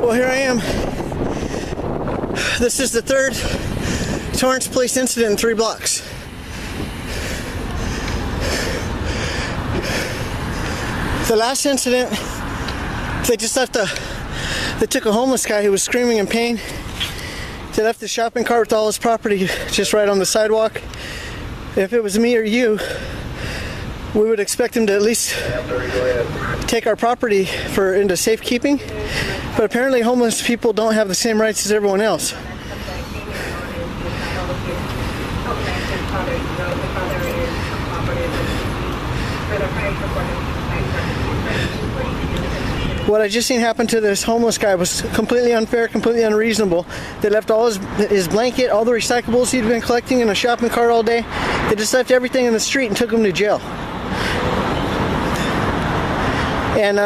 Well, here I am. This is the third Torrance police incident in 3 blocks. The last incident, they took a homeless guy who was screaming in pain. They left the shopping cart with all his property just right on the sidewalk. If it was me or you, we would expect him to at least take our property into safekeeping. But apparently homeless people don't have the same rights as everyone else. What I just seen happen to this homeless guy was completely unfair, completely unreasonable. They left all his blanket, all the recyclables he'd been collecting in a shopping cart all day. They just left everything in the street and took him to jail. And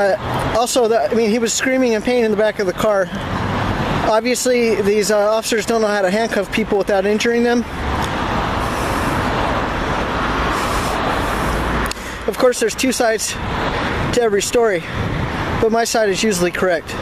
also, he was screaming in pain in the back of the car. Obviously, these officers don't know how to handcuff people without injuring them. Of course, there's 2 sides to every story, but my side is usually correct.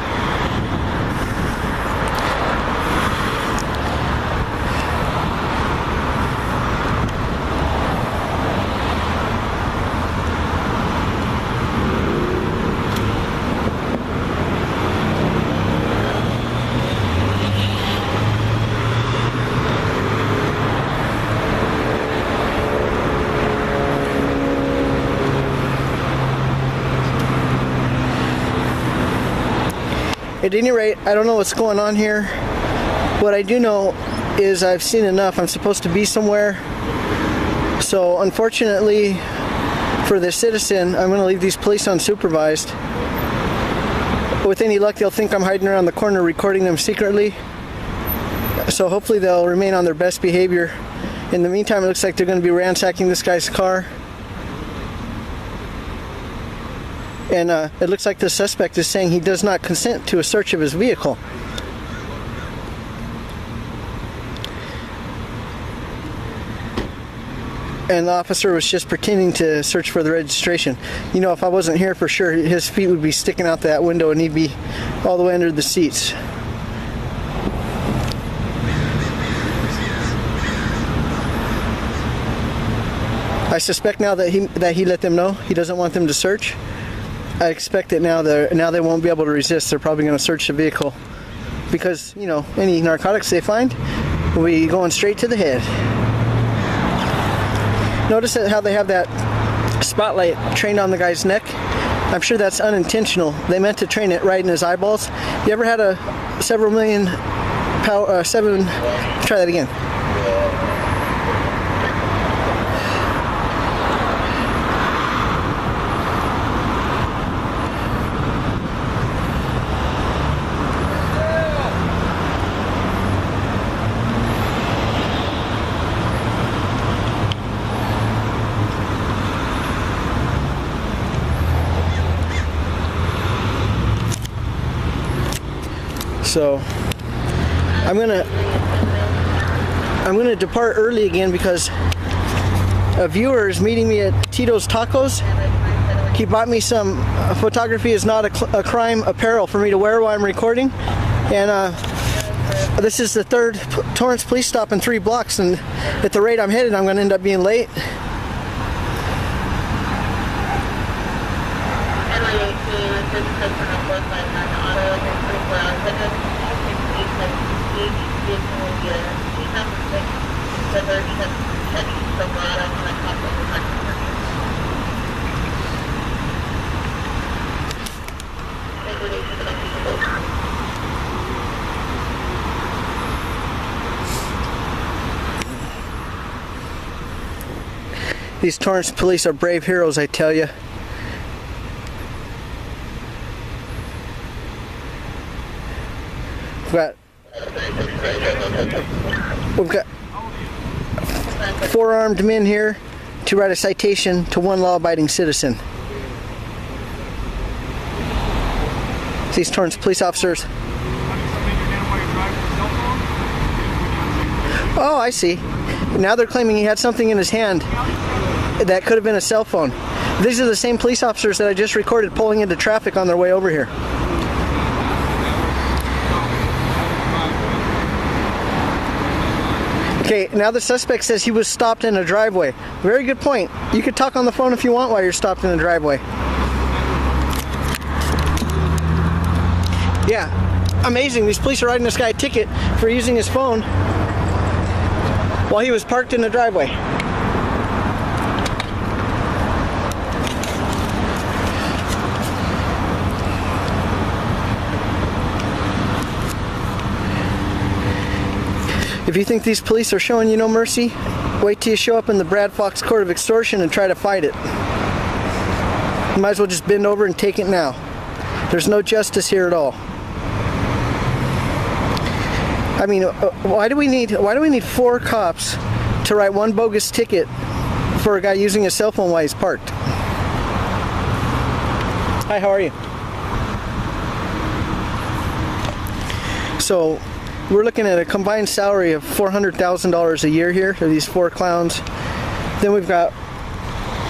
At any rate, I don't know what's going on here. What I do know is I've seen enough. I'm supposed to be somewhere. So unfortunately for this citizen, I'm going to leave these police unsupervised. With any luck, they'll think I'm hiding around the corner recording them secretly. So hopefully they'll remain on their best behavior. In the meantime, it looks like they're going to be ransacking this guy's car. And it looks like the suspect is saying he does not consent to a search of his vehicle. And the officer was just pretending to search for the registration. You know, if I wasn't here for sure, his feet would be sticking out that window and he'd be all the way under the seats. I suspect now that he let them know he doesn't want them to search. I expect that now they won't be able to resist. They're probably going to search the vehicle because, you know, any narcotics they find will be going straight to the head. Notice how they have that spotlight trained on the guy's neck. I'm sure that's unintentional. They meant to train it right in his eyeballs. You ever had a several million power, try that again. So I'm gonna depart early again because a viewer is meeting me at Tito's Tacos. He bought me some photography is not a crime apparel for me to wear while I'm recording, and this is the third Torrance police stop in 3 blocks, and at the rate I'm headed, I'm going to end up being late. These Torrance police are brave heroes, I tell you. We've got 4 armed men here to write a citation to 1 law-abiding citizen. These Torrance police officers. Oh, I see. Now they're claiming he had something in his hand that could have been a cell phone. These are the same police officers that I just recorded pulling into traffic on their way over here. Okay, now the suspect says he was stopped in a driveway. Very good point. You could talk on the phone if you want while you're stopped in a driveway. Yeah, amazing. These police are writing this guy a ticket for using his phone while he was parked in the driveway. If you think these police are showing you no mercy, wait till you show up in the Brad Fox Court of Extortion and try to fight it. You might as well just bend over and take it now. There's no justice here at all. I mean, why do we need 4 cops to write one bogus ticket for a guy using a cell phone while he's parked? Hi, how are you? So we're looking at a combined salary of $400,000 a year here for these 4 clowns. Then we've got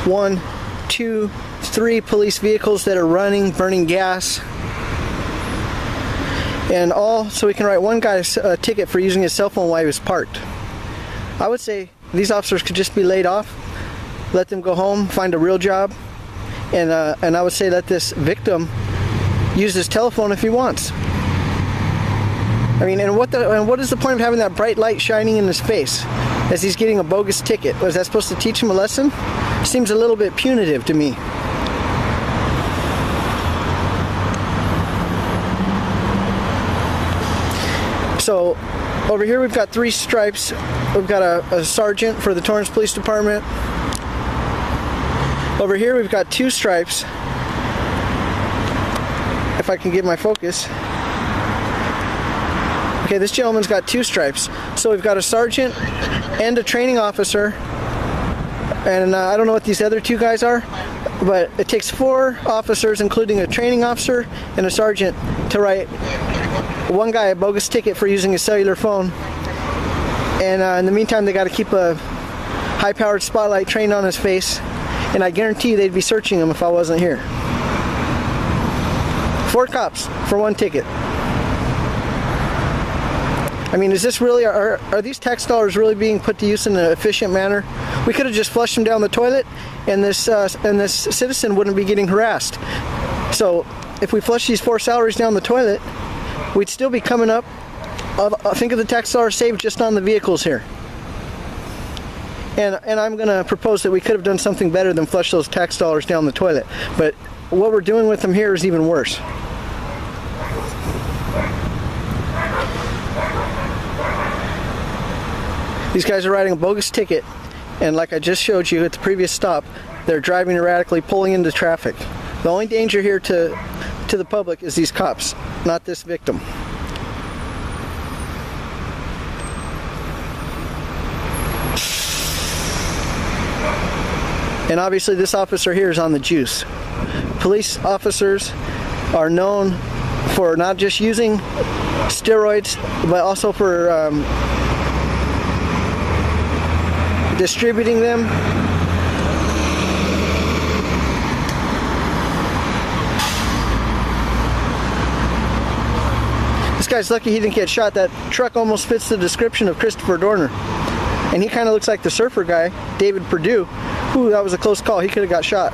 1, 2, 3 police vehicles that are running, burning gas. And all so we can write one guy a ticket for using his cell phone while he was parked. I would say these officers could just be laid off, let them go home, find a real job, and I would say let this victim use his telephone if he wants. I mean, and what is the point of having that bright light shining in his face as he's getting a bogus ticket? Was that supposed to teach him a lesson? Seems a little bit punitive to me. So over here we've got 3 stripes. We've got a sergeant for the Torrance Police Department. Over here we've got 2 stripes. If I can get my focus. Okay, this gentleman's got 2 stripes. So we've got a sergeant and a training officer. And I don't know what these other 2 guys are, but it takes 4 officers, including a training officer and a sergeant, to write one guy a bogus ticket for using his cellular phone. And in the meantime, they got to keep a high-powered spotlight trained on his face. And I guarantee they'd be searching him if I wasn't here. 4 cops for 1 ticket. I mean, is this really, are these tax dollars really being put to use in an efficient manner? We could have just flushed them down the toilet, and this citizen wouldn't be getting harassed. So if we flush these 4 salaries down the toilet, we'd still be coming up. Think of the tax dollars saved just on the vehicles here. And I'm going to propose that we could have done something better than flush those tax dollars down the toilet. But what we're doing with them here is even worse. These guys are writing a bogus ticket, and like I just showed you at the previous stop, they're driving erratically, pulling into traffic. The only danger here to the public is these cops, not this victim. And obviously this officer here is on the juice. Police officers are known for not just using steroids, but also for distributing them. This guy's lucky he didn't get shot. That truck almost fits the description of Christopher Dorner. And he kind of looks like the surfer guy, David Perdue. Ooh, that was a close call. He could have got shot.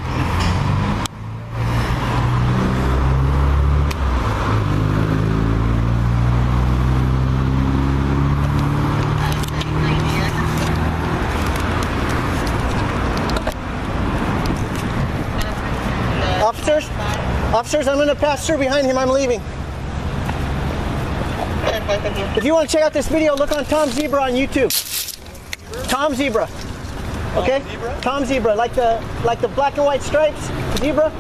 Officers, I'm going to pass through behind him. I'm leaving. If you want to check out this video, look on Tom Zebra on YouTube. Tom Zebra. Okay? Tom Zebra, like the black and white stripes. Zebra.